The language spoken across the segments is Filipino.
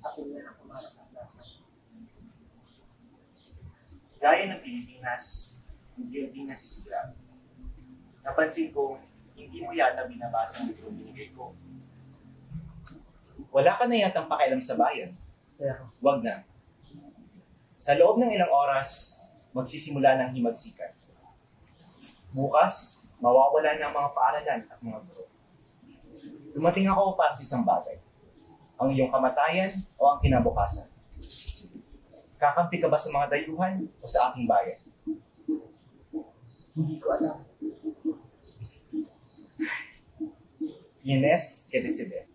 kapilya ng kumakalasa. Gaya ng Pilipinas, hindi nasisira. Napansin ko, hindi mo yata binabasa ang libro binigay ko. Wala ka na yatang pakialam sa bayan. Pero, Wag na. Sa loob ng ilang oras, magsisimula ng himagsikan. Bukas, mawawala na ang mga paaralan at mga guro. Dumating ako para sa isang bagay. Ang iyong kamatayan o ang kinabukasan. Kakampi ka ba sa mga dayuhan o sa aking bayan? hindi ko alam. Ines que decide.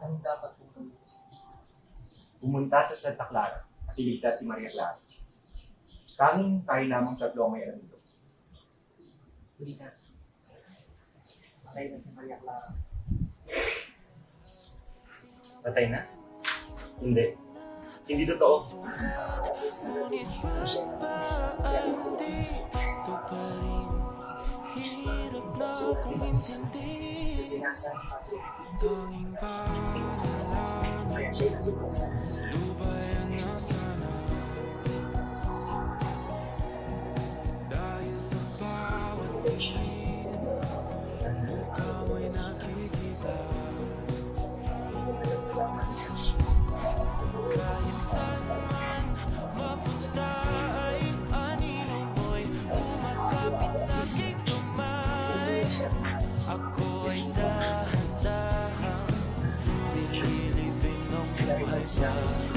Anong dapat kong gawin? Pumunta sa Santa Clara at iligtas si Maria Clara. Tanging tayo lamang tatlo ang may alam nito. Hindi na. Patay na si Maria Clara. Patay na? Hindi. Hindi totoo. Pinasa ang pati. Kaya siya nagiging sa Ako ay dahan-dahan nililibing ng buhay niya.